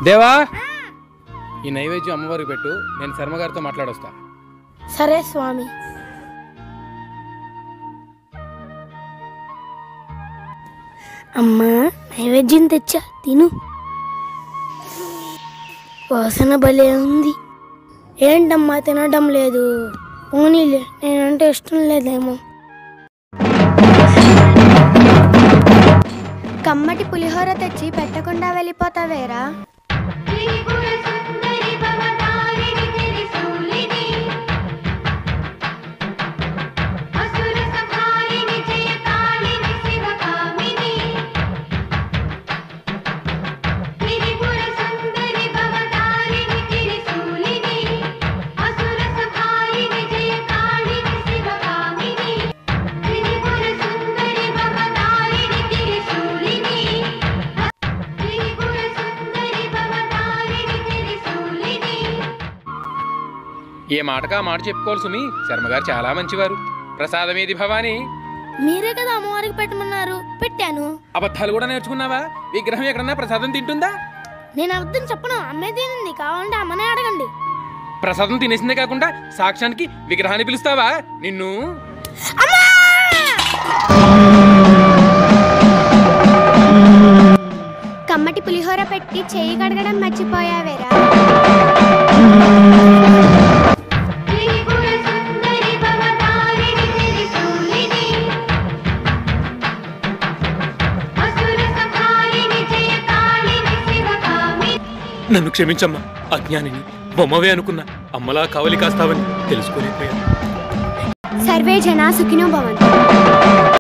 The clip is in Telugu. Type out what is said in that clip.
దేవా, ఈ నైవేద్యం అమ్మవారికి పెట్టు, నేను శర్మ గారితో మాట్లాడొస్తా. సరే స్వామి. అమ్మా, నైవేద్యం తెచ్చా, తిను. వాసన భలే ఉంది. ఏంటమ్మా తినడం లేదు? పోనీలే, నేనంటే ఇష్టం లేదేమో. కమ్మటి పులిహోర తెచ్చి పెట్టకుండా వెళ్ళిపోతావేరా? ఏ మాటగా మాట చెప్పుకోవాలి సుమి, శర్మగారు చాలా మంచివారు. ప్రసాదమేది భవాని? మీరే కదా అమ్మవారికి పెట్టమన్నారు, పెట్టాను. అబద్ధాలు కూడా నేర్చుకున్నావా? విగ్రహం ఎక్కడన్నా ప్రసాదం తింటుందా? నేను అబద్ధం చెప్పను, అమ్మే తినింది. కావాలంటే అమ్మనే అడగండి. ప్రసాదం తినేసిందే కాకుండా సాక్ష్యానికి విగ్రహాన్ని పిలుస్తావా? నిన్ను కమ్మటి పులిహోర పెట్టి చెయ్యి కడగడం మర్చిపోయావేరా? నన్ను క్షమించమ్మా, అజ్ఞానిని, బొమ్మవే అనుకున్నా. అమ్మలా కావలి కాస్తావని తెలుసుకోలేకపోయాను. సర్వే జనా సుఖినో భవంతు.